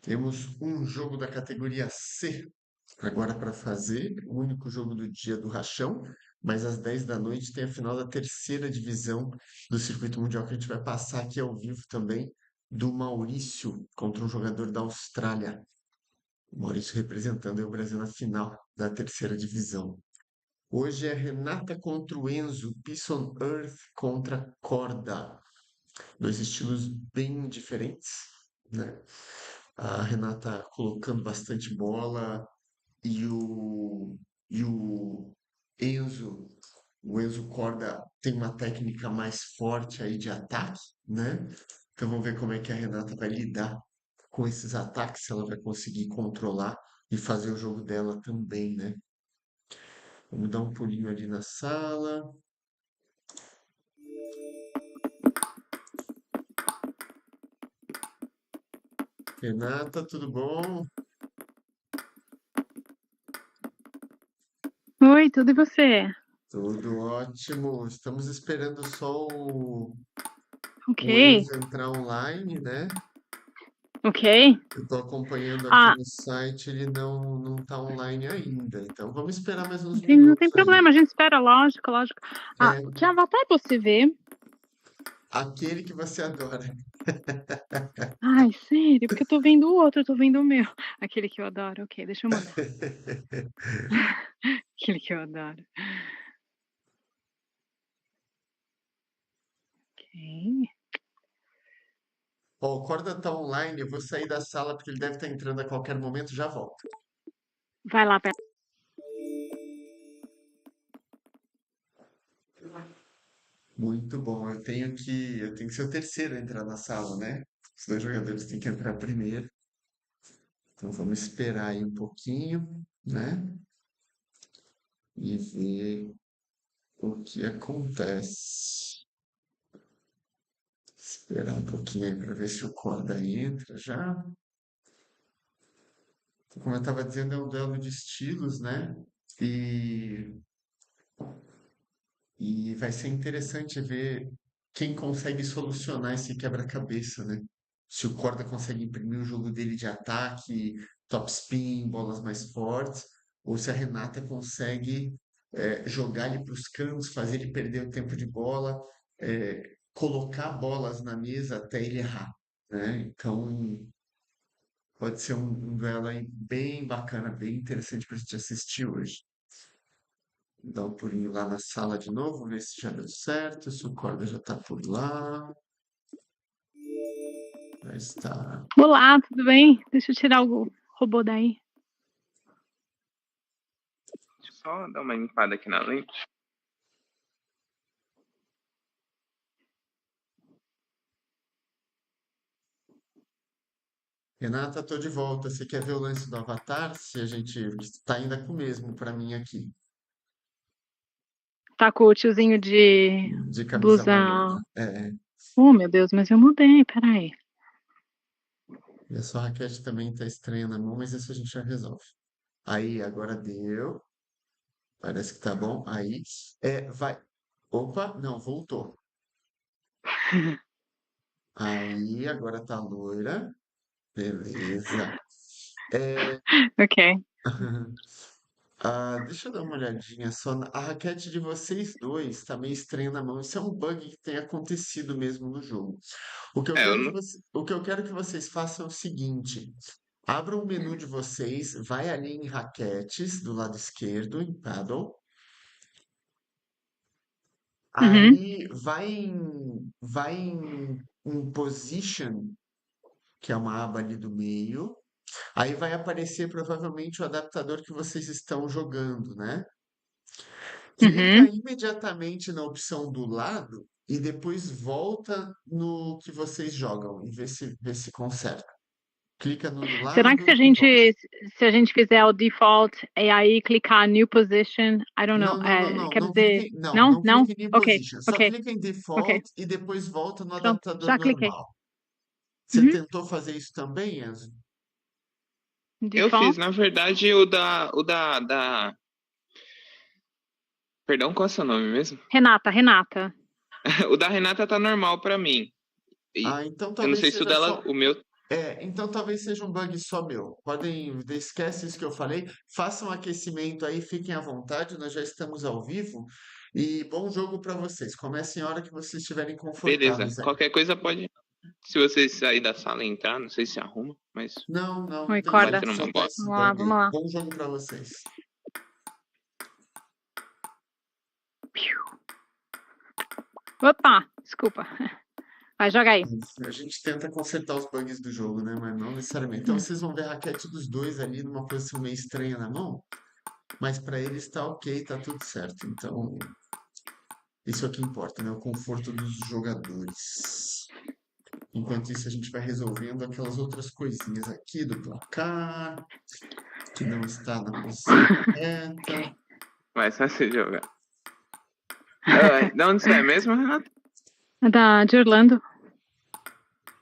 Temos um jogo da categoria C agora para fazer, o único jogo do dia do Rachão, mas às 10 da noite tem a final da terceira divisão do Circuito Mundial que a gente vai passar aqui ao vivo também, do Maurício contra um jogador da Austrália. O Maurício representando aí o Brasil na final da terceira divisão. Hoje é Renata contra o Enzo, Peace on Earth contra Corda. Dois estilos bem diferentes, né? A Renata colocando bastante bola e o Enzo, o Enzo Corda tem uma técnica mais forte aí de ataque, né? Então vamos ver como é que a Renata vai lidar com esses ataques, se ela vai conseguir controlar e fazer o jogo dela também, né? Vamos dar um pulinho ali na sala. Renata, tudo bom? Oi, tudo e você? Tudo ótimo. Estamos esperando só o Ok, Enzo entrar online, né? ok. Eu estou acompanhando aqui Ah, no site, ele não está online ainda. Então vamos esperar mais uns não tem minutos aí. problema, a gente espera, lógico, lógico. Ah, É que avatar você vê? aquele que você adora. Ai, sério, porque eu tô vendo o outro, eu tô vendo o meu. Aquele que eu adoro, ok, deixa eu mudar. Aquele que eu adoro. Ok. Ó, o Corda está online, eu vou sair da sala porque ele deve estar entrando a qualquer momento, já volto. Vai lá, vai. Muito bom. Eu tenho que ser o terceiro a entrar na sala, né? Os dois jogadores têm que entrar primeiro. Então vamos esperar aí um pouquinho, né? E ver o que acontece. Esperar um pouquinho aí para ver se o Corda entra já. Como eu estava dizendo, é um duelo de estilos, né? E, e vai ser interessante ver quem consegue solucionar esse quebra-cabeça, né? Se o Corda consegue imprimir o jogo dele de ataque, top spin, bolas mais fortes, ou se a Renata consegue jogar ele para os cantos, fazer ele perder o tempo de bola, colocar bolas na mesa até ele errar, né? Então pode ser um duelo aí bem bacana, bem interessante para a gente assistir hoje. Dar um pulinho lá na sala de novo, ver se já deu certo, se o Corda já está por lá. Já está. Olá, tudo bem? Deixa eu tirar o robô daí. Deixa eu só dar uma limpada aqui na lente. Renata, tô de volta. Você quer ver o lance do Avatar? Se a gente está ainda com o mesmo para mim aqui, Tá com o tiozinho de de camisa blusa. amarela. É, Oh, meu Deus, mas eu mudei, peraí. e a sua raquete também tá estranha na mão, mas isso a gente já resolve. Aí, agora deu. Parece que tá bom. Aí, vai. Opa, não, voltou. Aí, agora tá loira. Beleza. É, Ok. deixa eu dar uma olhadinha só. A raquete de vocês dois tá meio estranha na mão. Isso é um bug que tem acontecido mesmo no jogo. O que eu Eu quero que não. o que eu quero que vocês façam é o seguinte: abram o menu de vocês, vai ali em raquetes do lado esquerdo, em paddle. Uhum. Aí vai em position, que é uma aba ali do meio. Aí vai aparecer provavelmente o adaptador que vocês estão jogando, né? Clica Uhum. imediatamente na opção do lado e depois volta no que vocês jogam e vê se conserta. Clica no do Será que lado e volta. se a gente fizer o default e aí clicar new position, I don't know, Não, não, não, não, quer não clica dizer, em, não, não? não Não? clica em New Ok, Position. Só ok, clica em ok. Default e depois volta no Pronto, adaptador já cliquei. normal. Você Uhum. tentou fazer isso também, Enzo? Eu fiz, Default. na verdade, o da. Perdão, qual é o seu nome mesmo? Renata. O da Renata tá normal pra mim. E Ah, então eu não talvez sei se o seja dela, só. o meu. Então talvez seja um bug só meu. Esquece isso que eu falei. Façam aquecimento aí, fiquem à vontade. Nós já estamos ao vivo. E bom jogo para vocês. Comecem a hora que vocês estiverem Beleza. confortáveis aí. Qualquer coisa pode. Se você sair da sala e entrar, não sei se arruma, mas Não, não, não Oi, tem pode corda. jeito. ser Só numa tá boa. esse Vamos lá, bug aí. vamos lá. Bom jogo para vocês. Opa, desculpa. Vai, joga aí. A gente tenta consertar os bugs do jogo, né? Mas não necessariamente. Então vocês vão ver a raquete dos dois ali numa posição meio estranha na mão. Mas para eles tá ok, tá tudo certo. Então, isso é o que importa, né? O conforto dos jogadores. Enquanto isso, a gente vai resolvendo aquelas outras coisinhas aqui do placar, que não está na posição correta. Mas só você jogar. Ai, de onde você é mesmo, Renato? De Orlando.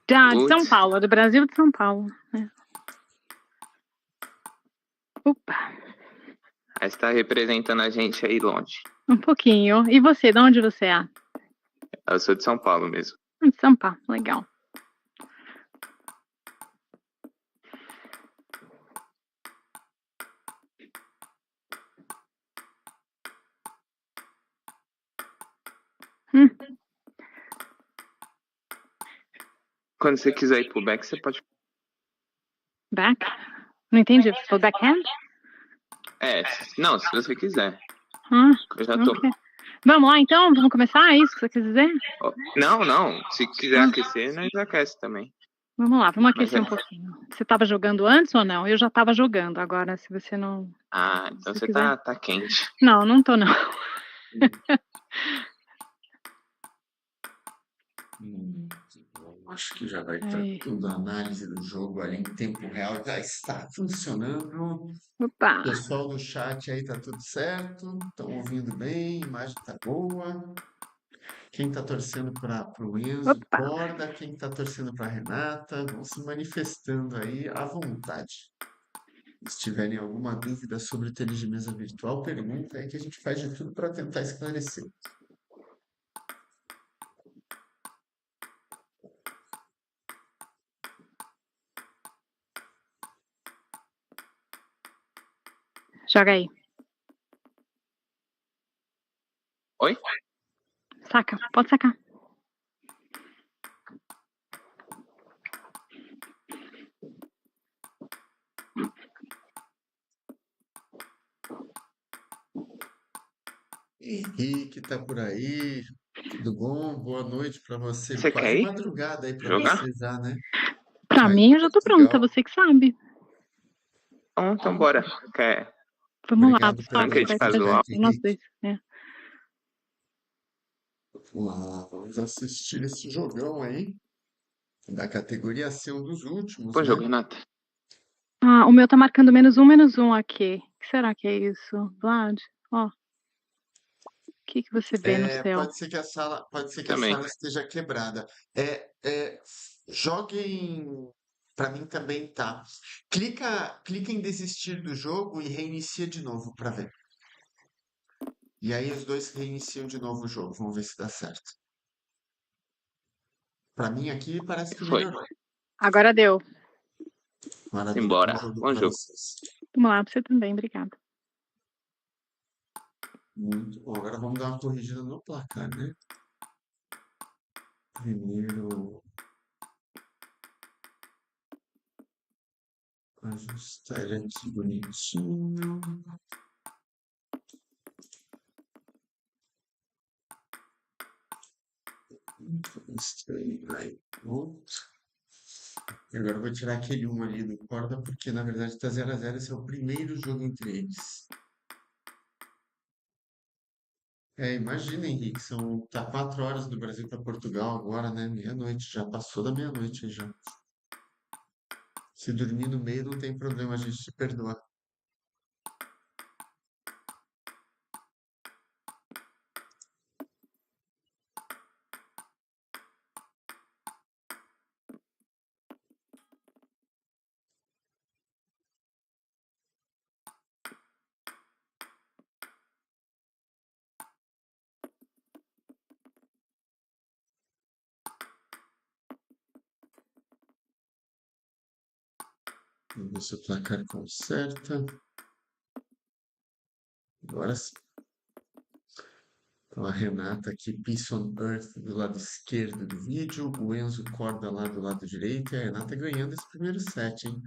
De São Putz, Paulo, do Brasil de São Paulo. Opa, aí você tá representando a gente aí longe. um pouquinho. E você, de onde você é? Eu sou de São Paulo mesmo. De São Paulo, legal. Quando você quiser ir pro back, você pode. Back? Não entendi. Você falou backhand? Não, se você quiser. Ah, Eu já tô. ok. Vamos lá, então? Vamos começar? É isso que você quer dizer? Não. Se quiser aquecer, nós aquece também. Vamos lá, vamos Mas aquecer um pouquinho. Você estava jogando antes ou não? Eu já estava jogando. Agora, se você não... Ah, então Se você quiser. tá quente. Não, não tô, não. Acho que já vai estar Aí. tudo. A análise do jogo ali em tempo real já está funcionando. Opa. Pessoal do chat aí tá tudo certo. Estão ouvindo bem, a imagem tá boa. Quem tá torcendo para o Enzo, Opa. corda. Quem tá torcendo para Renata, vão se manifestando aí à vontade. Se tiverem alguma dúvida sobre o tênis de mesa virtual, pergunta aí que a gente faz de tudo para tentar esclarecer. Joga aí. Oi? Saca, pode sacar. Henrique tá por aí. Tudo bom? Boa noite para você. Você quer Quase ir? madrugada aí para Jogar? você já, né? Pra Aí mim, em eu já tô pronta. Portugal. Você que sabe. Então bora. Quer Vamos lá, Obrigado pessoal. pelo raquete Vai pra casual? feedback, gente. Nós Henrique. dois. É. Vamos lá, vamos assistir esse jogão aí. Da categoria C, um dos últimos, Bom jogo, né? Renata. Ah, o meu tá marcando -1 aqui. O que será que é isso? Vlad? Ó. O que você vê no céu? Pode ser que a Também. sala esteja quebrada. Joguem. Para mim também tá. Clica em desistir do jogo e reinicia de novo para ver. E aí os dois reiniciam de novo o jogo. Vamos ver se dá certo. Para mim aqui parece que Foi. melhorou. Agora deu. Maravilha, bom Embora. jogo Bom para jogo. vocês. Vamos lá, pra você também. Obrigada. Muito bom. Agora vamos dar uma corrigida no placar, né? Primeiro, ajustar aqui bonitinho. Aí, pronto. E agora eu vou tirar aquele 1 ali do corda, porque na verdade está 0-0. Esse é o primeiro jogo entre eles. Imagina, Henrique, tá 4 horas do Brasil para Portugal agora, né? Meia-noite, já passou da meia-noite aí já. Se dormir no meio não tem problema, a gente te perdoa. Vamos ver se o placar conserta. Agora sim. Então, a Renata aqui, Peace on Earth, do lado esquerdo do vídeo. O Enzo Corda lá do lado direito. E a Renata ganhando esse primeiro set, hein?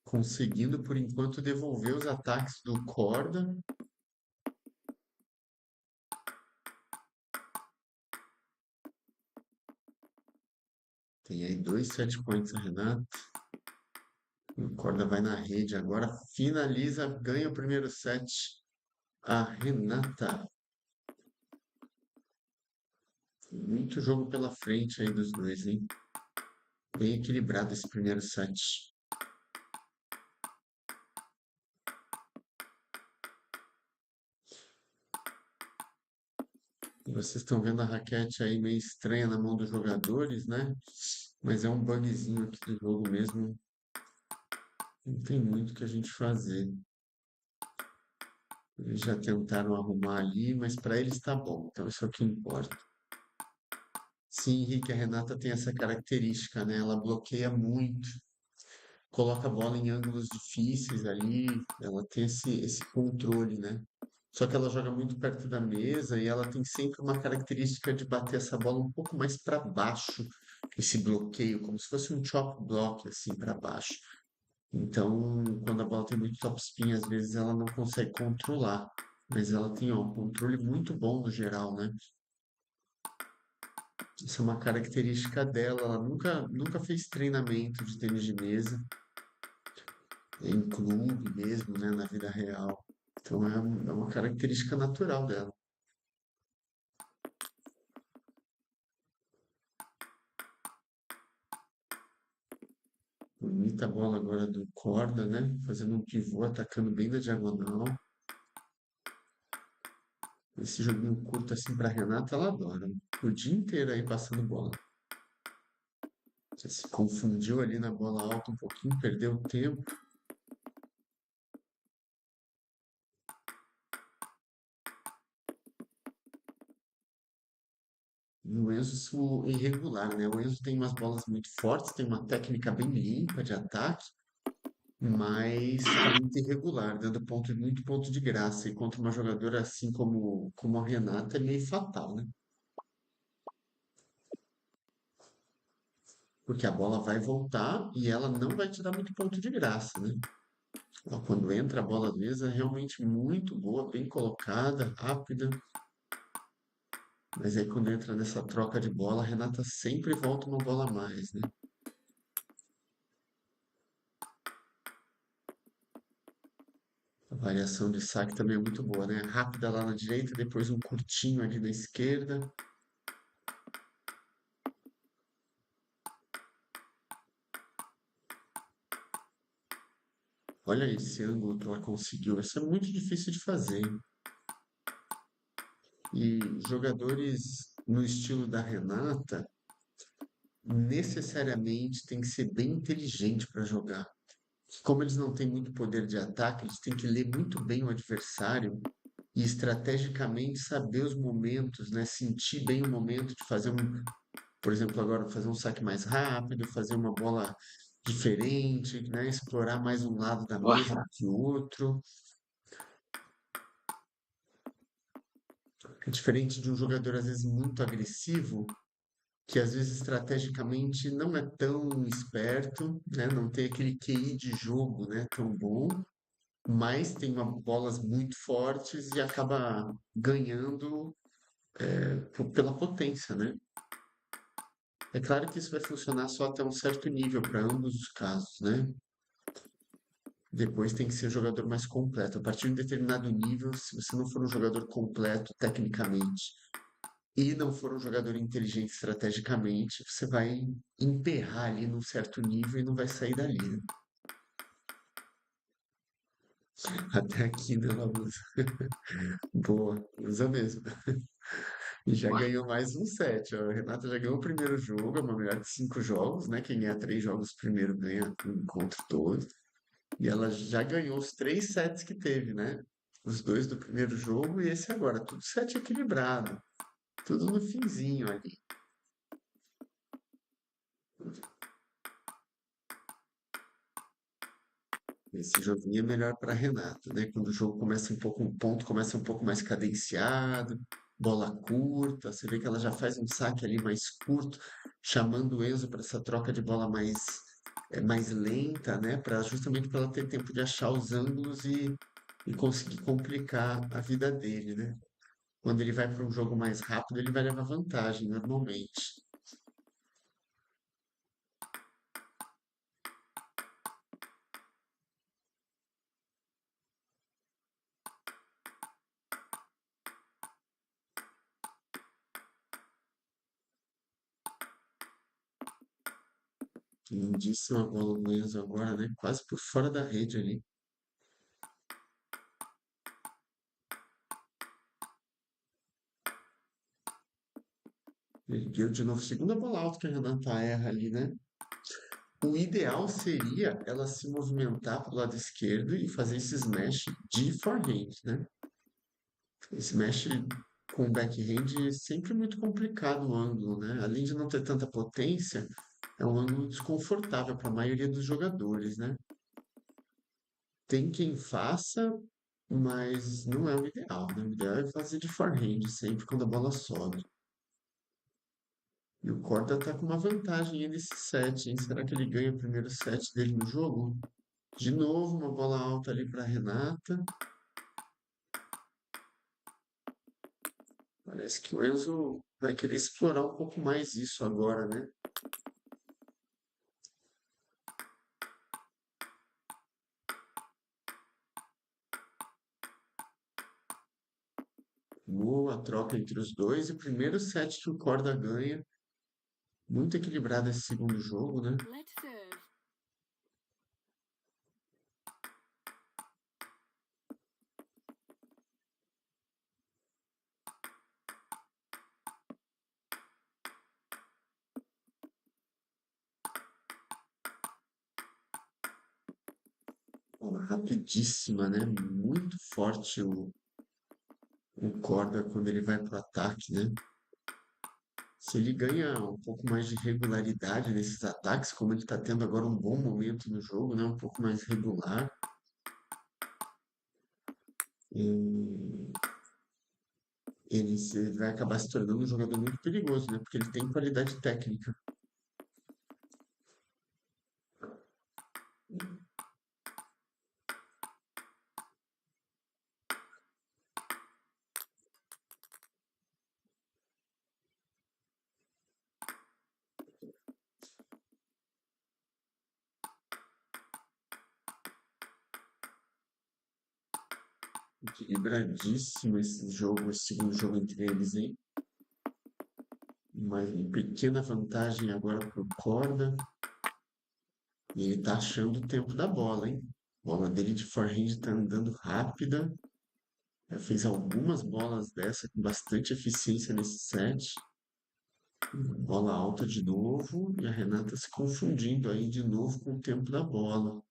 Conseguindo, por enquanto, devolver os ataques do Corda. Tem aí 2 set points a Renata. O Corda vai na rede agora. Finaliza, ganha o primeiro set. A Renata. Muito jogo pela frente aí dos dois, hein? Bem equilibrado esse primeiro set. Vocês estão vendo a raquete aí meio estranha na mão dos jogadores, né? Mas é um bugzinho aqui do jogo mesmo. Não tem muito o que a gente fazer. Eles já tentaram arrumar ali, mas para eles tá bom. Então isso é o que importa. Sim, Henrique, a Renata tem essa característica, né? Ela bloqueia muito, coloca a bola em ângulos difíceis ali, ela tem esse controle, né? Só que ela joga muito perto da mesa e ela tem sempre uma característica de bater essa bola um pouco mais para baixo, esse bloqueio, como se fosse um chop block, assim, para baixo. Então, quando a bola tem muito topspin, às vezes ela não consegue controlar. Mas ela tem, ó, um controle muito bom no geral, né? Isso é uma característica dela. Ela nunca fez treinamento de tênis de mesa, em clube mesmo, né? Na vida real. Então, é uma característica natural dela. Bonita bola agora do Corda, né? Fazendo um pivô, atacando bem da diagonal. Esse joguinho curto assim pra Renata, ela adora. O dia inteiro aí passando bola. Você se confundiu ali na bola alta um pouquinho, perdeu tempo. E o Enzo irregular, né? O Enzo tem umas bolas muito fortes, tem uma técnica bem limpa de ataque, mas tá muito irregular, dando muito ponto de graça. E contra uma jogadora assim como a Renata, é meio fatal, né? Porque a bola vai voltar e ela não vai te dar muito ponto de graça, né? Ó, quando entra a bola às vezes é realmente muito boa, bem colocada, rápida. Mas aí quando entra nessa troca de bola, a Renata sempre volta uma bola a mais, né? A variação de saque também é muito boa, né? Rápida lá na direita, depois um curtinho ali na esquerda. Olha esse ângulo que ela conseguiu. Isso é muito difícil de fazer, hein? E jogadores no estilo da Renata necessariamente tem que ser bem inteligente para jogar. Como eles não têm muito poder de ataque, eles têm que ler muito bem o adversário e estrategicamente saber os momentos, né? Sentir bem o momento de fazer por exemplo, agora fazer um saque mais rápido, fazer uma bola diferente, né? Explorar mais um lado da mesa do que o outro. É diferente de um jogador às vezes muito agressivo, que às vezes estrategicamente não é tão esperto, né? Não tem aquele QI de jogo, né? Tão bom, mas tem bolas muito fortes e acaba ganhando pela potência, né? É claro que isso vai funcionar só até um certo nível para ambos os casos, né? Depois tem que ser um jogador mais completo. A partir de um determinado nível, se você não for um jogador completo tecnicamente e não for um jogador inteligente estrategicamente, você vai emperrar ali num certo nível e não vai sair dali, né? Até aqui, né, Labuza? Boa, usa mesmo. E já ganhou mais um set. Ó. A Renata já ganhou o primeiro jogo, é uma melhor de 5 jogos, né? Quem ganha 3 jogos primeiro ganha o encontro todo. E ela já ganhou os 3 sets que teve, né? Os 2 do primeiro jogo e esse agora. Tudo set equilibrado. Tudo no finzinho ali. Esse joguinho é melhor para Renato, né? Quando o jogo começa um ponto começa um pouco mais cadenciado, bola curta, você vê que ela já faz um saque ali mais curto, chamando o Enzo para essa troca de bola mais lenta, né? Para justamente para ela ter tempo de achar os ângulos e conseguir complicar a vida dele, né? Quando ele vai para um jogo mais rápido, ele vai levar vantagem normalmente. Lindíssima bola do Enzo agora, né? Quase por fora da rede ali. Ergueu de novo, segunda bola alta que a Renata erra ali, né? O ideal seria ela se movimentar para o lado esquerdo e fazer esse smash de forehand, né? Smash com backhand é sempre muito complicado o ângulo, né? Além de não ter tanta potência, é um ângulo desconfortável para a maioria dos jogadores, né? Tem quem faça, mas não é o ideal, né? O ideal é fazer de forehand sempre quando a bola sobe. E o Korda tá com uma vantagem aí nesse set, hein? Será que ele ganha o primeiro set dele no jogo? De novo, uma bola alta ali para Renata. Parece que o Enzo vai querer explorar um pouco mais isso agora, né? Boa troca entre os dois. E o primeiro set que o Korda ganha. Muito equilibrado esse segundo jogo, né? Bola rapidíssima, né? Muito forte o Korda quando ele vai pro ataque, né? Se ele ganha um pouco mais de regularidade nesses ataques, como ele está tendo agora um bom momento no jogo, né? Um pouco mais regular, e ele vai acabar se tornando um jogador muito perigoso, né? Porque ele tem qualidade técnica. Equilibradíssimo esse jogo, esse segundo jogo entre eles, hein? Uma pequena vantagem agora pro Corda. E ele tá achando o tempo da bola, hein? A bola dele de forehand tá andando rápida. Já fez algumas bolas dessa com bastante eficiência nesse set. Bola alta de novo e a Renata se confundindo aí de novo com o tempo da bola.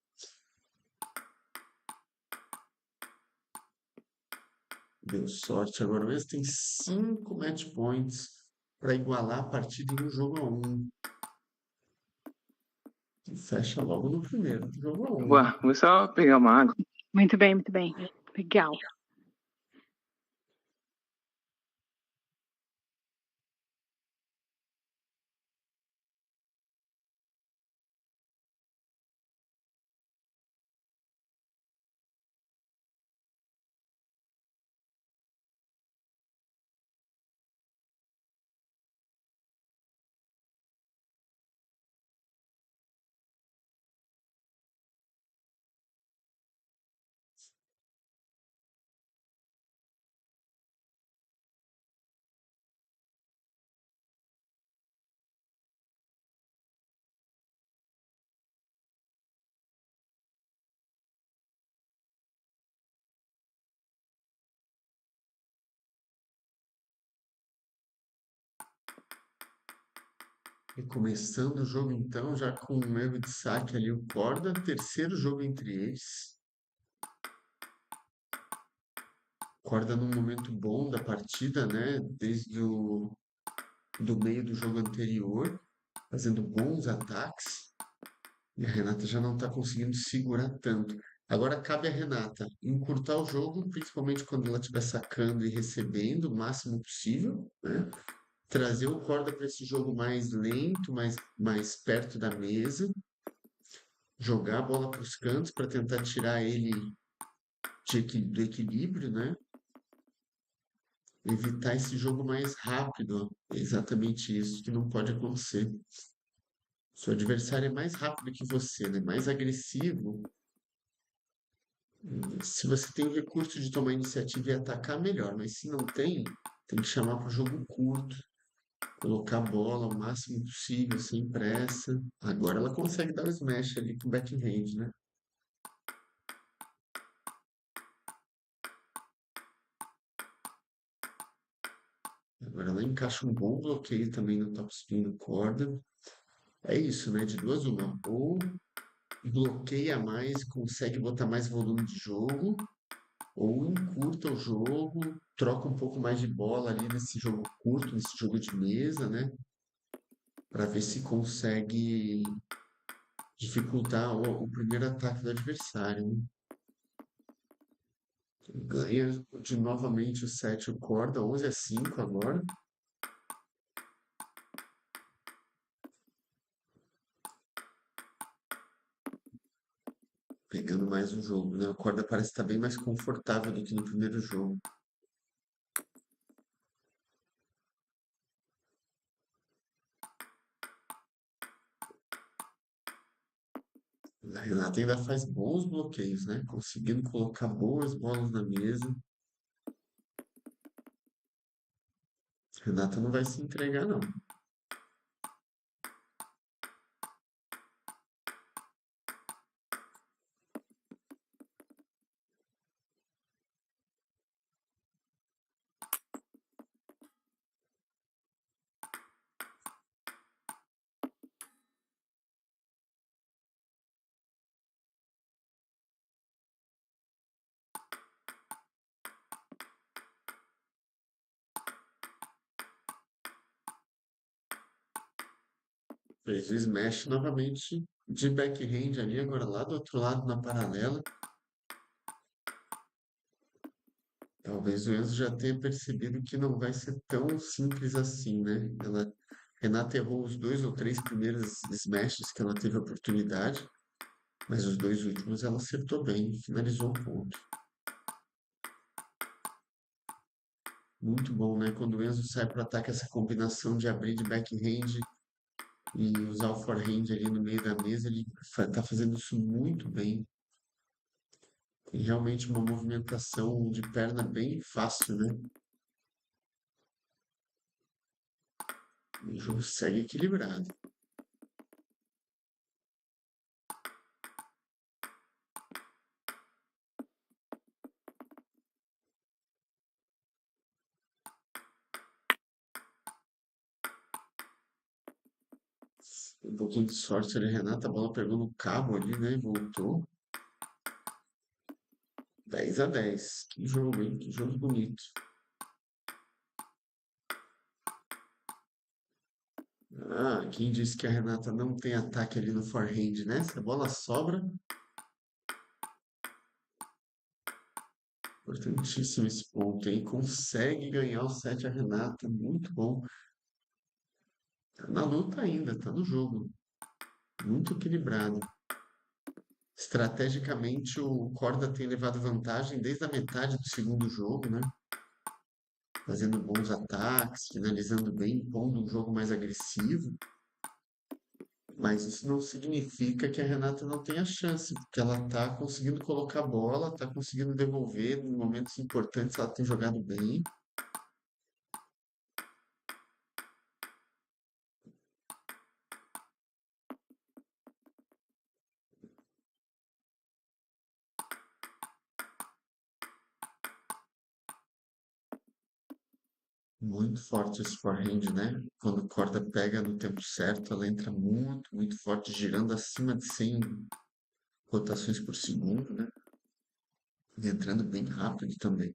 Deu sorte agora mesmo, tem 5 match points para igualar a partida em um jogo a um. E fecha logo no primeiro jogo a um. Ué, vou só pegar uma água. Muito bem, muito bem. Legal. E começando o jogo então, já com um erro de saque ali o Corda, terceiro jogo entre eles. Corda num momento bom da partida, né? Desde do meio do jogo anterior, fazendo bons ataques. E a Renata já não está conseguindo segurar tanto. Agora cabe a Renata encurtar o jogo, principalmente quando ela estiver sacando e recebendo o máximo possível, né? Trazer o corda para esse jogo mais lento, mais perto da mesa, jogar a bola para os cantos para tentar tirar ele do equilíbrio, né? Evitar esse jogo mais rápido, ó. É exatamente isso que não pode acontecer. Seu adversário é mais rápido que você, né? Mais agressivo. Se você tem o recurso de tomar iniciativa e atacar, melhor. Mas se não tem, tem que chamar para o jogo curto. Colocar a bola o máximo possível, sem pressa. Agora ela consegue dar o smash ali com o backhand, né? Agora ela encaixa um bom bloqueio também no topspin do corda. É isso, né? De duas uma. Ou bloqueia mais, consegue botar mais volume de jogo, ou encurta o jogo, troca um pouco mais de bola ali nesse jogo curto, nesse jogo de mesa, né? Para ver se consegue dificultar o primeiro ataque do adversário, né? Ganha de novamente o set o corda, 11-5 agora. Pegando mais um jogo, né? O corda parece estar bem mais confortável do que no primeiro jogo. A Renata ainda faz bons bloqueios, né? Conseguindo colocar boas bolas na mesa. A Renata não vai se entregar, não. Fez o smash novamente de backhand ali, agora lá do outro lado na paralela. Talvez o Enzo já tenha percebido que não vai ser tão simples assim, né? Renata errou os dois ou três primeiros smashes que ela teve a oportunidade, mas os dois últimos ela acertou bem, finalizou um ponto. Muito bom, né? Quando o Enzo sai para o ataque, essa combinação de abrir de backhand e usar o forehand ali no meio da mesa, ele tá fazendo isso muito bem. Tem realmente uma movimentação de perna bem fácil, né? O jogo segue equilibrado. Um pouquinho de sorte ali, Renata. A bola pegou no cabo ali, né? E voltou. 10-10. Que jogo, hein? Que jogo bonito. Ah, quem disse que a Renata não tem ataque ali no forehand, né? Se a bola sobra. Importantíssimo esse ponto, hein? Consegue ganhar o set a Renata. Muito bom. Tá na luta ainda, tá no jogo. Muito equilibrado. Estrategicamente, o Corda tem levado vantagem desde a metade do segundo jogo, né? Fazendo bons ataques, finalizando bem, pondo um jogo mais agressivo. Mas isso não significa que a Renata não tenha chance, porque ela está conseguindo colocar a bola, está conseguindo devolver em momentos importantes, ela tem jogado bem. Muito forte esse forehand, né? Quando a corda pega no tempo certo, ela entra muito, muito forte, girando acima de 100 rotações por segundo, né? E entrando bem rápido também.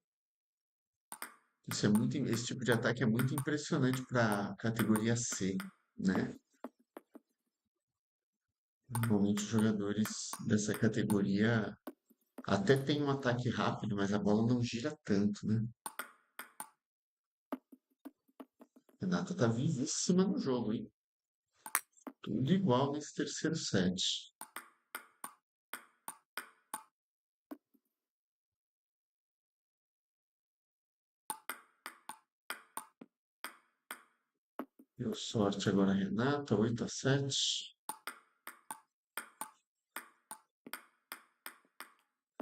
Esse tipo de ataque é muito impressionante para a categoria C, né? Normalmente os jogadores dessa categoria até tem um ataque rápido, mas a bola não gira tanto, né? Renata tá vivíssima no jogo, hein? Tudo igual nesse terceiro set. Deu sorte agora a Renata, 8-7.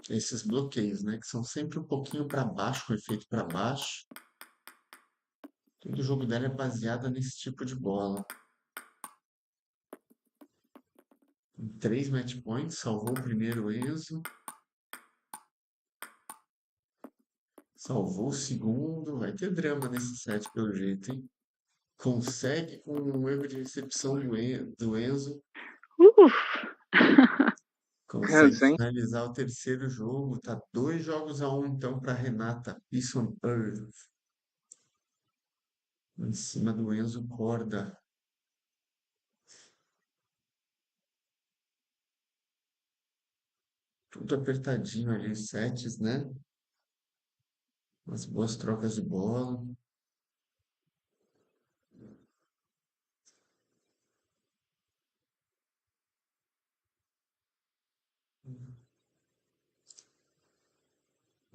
Esses bloqueios, né? Que são sempre um pouquinho para baixo, com efeito para baixo. Todo o jogo dela é baseado nesse tipo de bola. 3 match points, salvou o primeiro Enzo. Salvou o segundo. Vai ter drama nesse set, pelo jeito, hein? Consegue, com um erro de recepção do Enzo, Uf! consegue Sim. finalizar o terceiro jogo. Tá 2-1, então, para Renata. Peace on Earth. Em cima do Enzo Corda. Tudo apertadinho ali, os sets, né? Umas boas trocas de bola.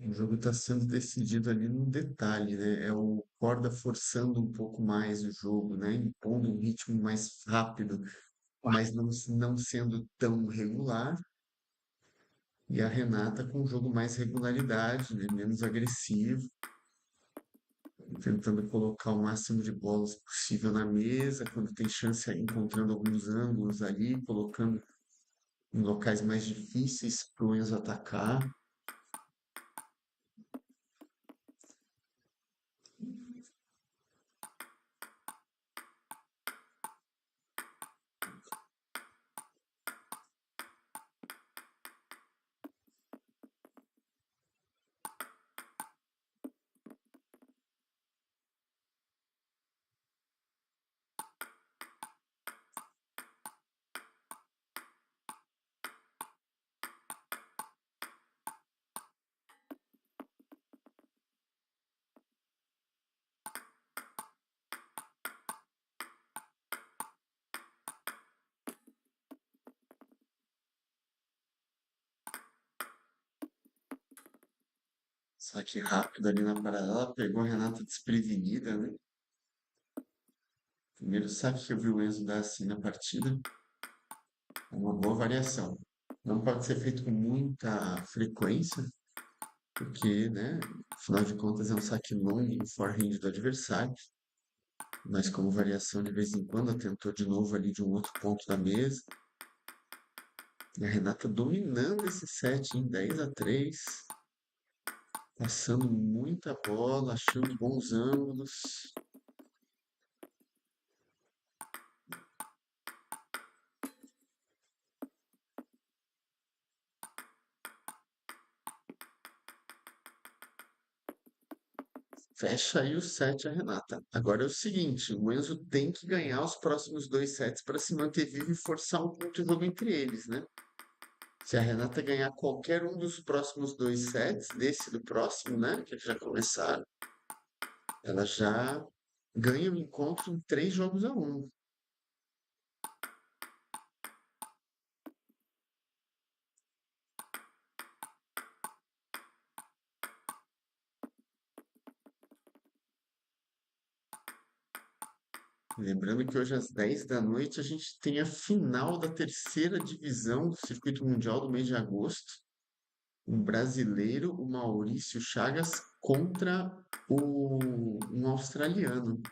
O jogo está sendo decidido ali no detalhe, né? É o Corda forçando um pouco mais o jogo, né? Impondo um ritmo mais rápido, mas não sendo tão regular. E a Renata com um jogo mais regularidade, né? Menos agressivo, tentando colocar o máximo de bolas possível na mesa, quando tem chance, encontrando alguns ângulos ali, colocando em locais mais difíceis para o Enzo atacar. Saque rápido ali na paralela, pegou a Renata desprevenida, né? Primeiro saque que eu vi o Enzo dar assim na partida. É uma boa variação. Não pode ser feito com muita frequência, porque, né, afinal de contas é um saque longo no forehand do adversário. Mas como variação de vez em quando, tentou de novo ali de um outro ponto da mesa. E a Renata dominando esse set em 10-3. Passando muita bola, achando bons ângulos. Fecha aí o set a Renata. Agora é o seguinte, o Enzo tem que ganhar os próximos 2 sets para se manter vivo e forçar um ponto de jogo entre eles, né? Se a Renata ganhar qualquer um dos próximos 2 sets, desse do próximo, né? Que já começaram, ela já ganha o encontro em 3-1. Lembrando que hoje às 10 da noite a gente tem a final da terceira divisão do Circuito Mundial do mês de agosto. Um brasileiro, o Maurício Chagas, contra um australiano.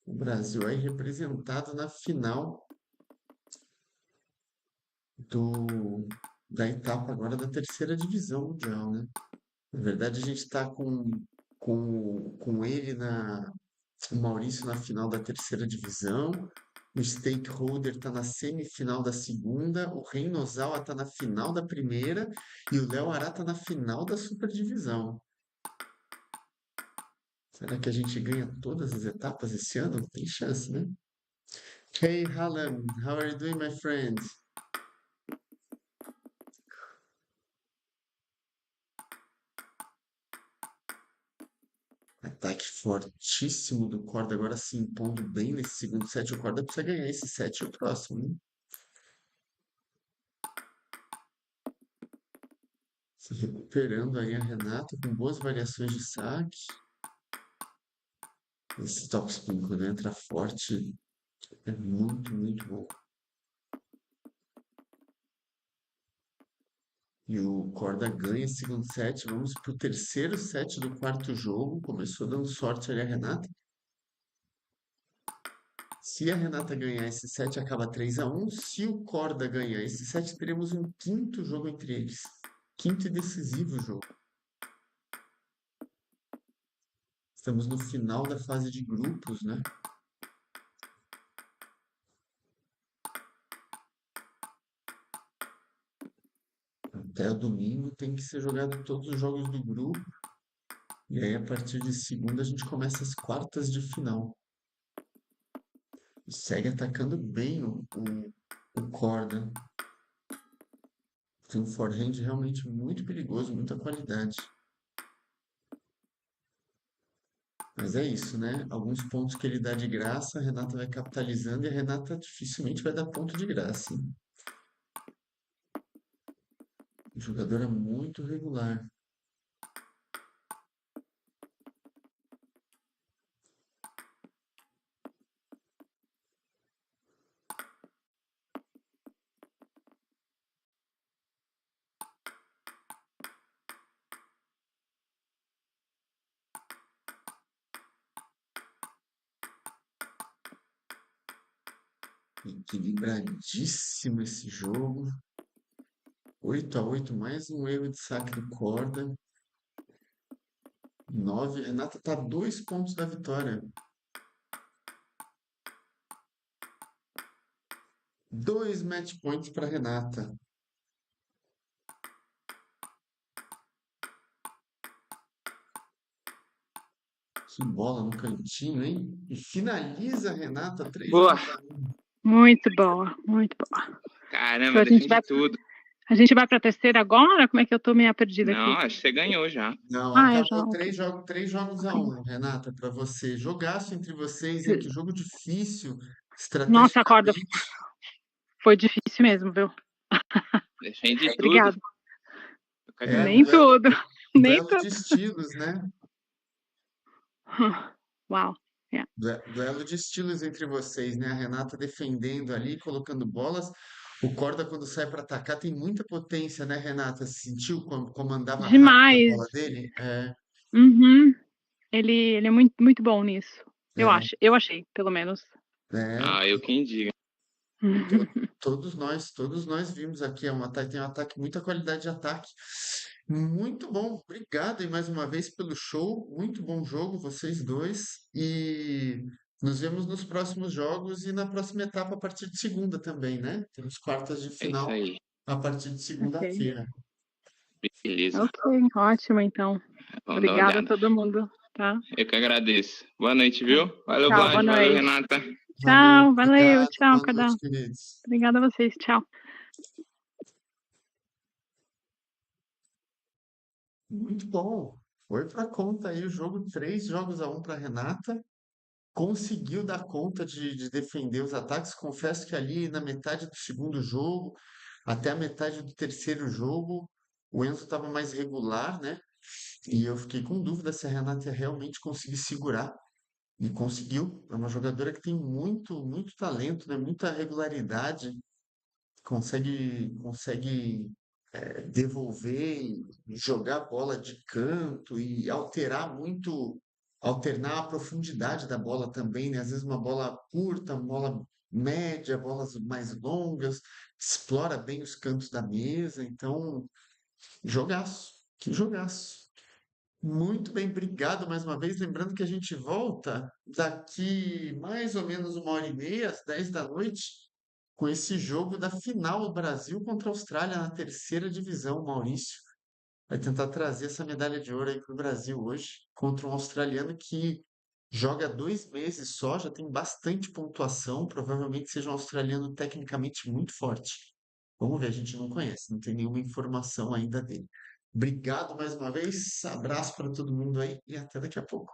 O Brasil aí representado na final da etapa agora da terceira divisão mundial, né? Na verdade, a gente está com ele o Maurício na final da terceira divisão, o Stakeholder está na semifinal da segunda, o Reinozawa está na final da primeira e o Léo Ará está na final da superdivisão. Será que a gente ganha todas as etapas esse ano? Tem chance, né? Hey, Hallam, how are you doing, my friend? Ataque fortíssimo do Corda, agora se impondo bem nesse segundo set. O Corda precisa ganhar esse set e o próximo, hein? Se recuperando aí a Renata com boas variações de saque. Esse top spin quando entra forte é muito, muito bom. E o Corda ganha esse segundo set. Vamos pro terceiro set do quarto jogo. Começou dando sorte ali a Renata. Se a Renata ganhar esse set, acaba 3-1. Se o Corda ganhar esse set, teremos um quinto jogo entre eles. Quinto e decisivo jogo. Estamos no final da fase de grupos, né? Até o domingo tem que ser jogado todos os jogos do grupo. E aí, a partir de segunda, a gente começa as quartas de final. E segue atacando bem o Corda. Tem um forehand realmente muito perigoso, muita qualidade. Mas é isso, né? Alguns pontos que ele dá de graça, a Renata vai capitalizando e a Renata dificilmente vai dar ponto de graça, hein? Jogadora muito regular. Equilibradíssimo esse jogo. 8-8, mais um erro de saque do Corda. 9. Renata tá a 2 pontos da vitória. 2 match points para Renata. Que bola no cantinho, hein? E finaliza a Renata 3 Boa. jogos a 1. Muito boa, muito boa. Caramba, A gente defendi tudo. A gente vai pra terceira agora? Como é que eu tô meio perdida Não, aqui? acho que você ganhou já. Não, Ah, é acabou já, ok. 3 jogos a 1, Renata, para você. Jogaço entre vocês, hein? Que jogo difícil, Nossa, Corda, estrategicamente. foi difícil mesmo, viu? Defendi tudo. Obrigada. Eu que É, Nem agradeço. tudo, nem duelo de tudo. estilos, né? Uau. Yeah. Duelo de estilos entre vocês, né? A Renata defendendo ali, colocando bolas. O Corda, quando sai para atacar, tem muita potência, né, Renata? Sentiu como andava rápido a Demais. bola dele? Uhum. Ele é muito, muito bom nisso. É, Eu achei, pelo menos. é, Ah, eu quem diga. todos nós vimos aqui, tem um ataque, muita qualidade de ataque. Muito bom, obrigado e mais uma vez pelo show. Muito bom jogo, vocês dois. E nos vemos nos próximos jogos e na próxima etapa a partir de segunda também, né? Temos quartas de É isso final aí. a partir de Ok. segunda-feira. Beleza. Ok, ótimo, então. Vamos dar uma Obrigada a olhada. todo mundo, tá? Eu que agradeço. Boa noite, viu? Valeu, Tchau, Vlad. boa Valeu, noite. Renata. Tchau, valeu, Obrigado, tchau, boa cada. noite, queridos. Obrigada a vocês, tchau. Muito bom. Foi para conta aí o jogo, 3 jogos a 1 para Renata. Conseguiu dar conta de defender os ataques. Confesso que ali na metade do segundo jogo, até a metade do terceiro jogo, o Enzo estava mais regular, né? E eu fiquei com dúvida se a Renata ia realmente conseguir segurar. E conseguiu. É uma jogadora que tem muito, muito talento, né? Muita regularidade. Consegue devolver e jogar a bola de canto e alternar a profundidade da bola também, né? Às vezes uma bola curta, uma bola média, bolas mais longas, explora bem os cantos da mesa, então, jogaço, que jogaço. Muito bem, obrigado mais uma vez. Lembrando que a gente volta daqui mais ou menos 1h30, às 10 da noite, com esse jogo da final do Brasil contra a Austrália na terceira divisão. O Maurício vai tentar trazer essa medalha de ouro aí para o Brasil hoje, contra um australiano que Joga 2 meses só, já tem bastante pontuação, provavelmente seja um australiano tecnicamente muito forte. Vamos ver, a gente não conhece, não tem nenhuma informação ainda dele. Obrigado mais uma vez, abraço para todo mundo aí e até daqui a pouco.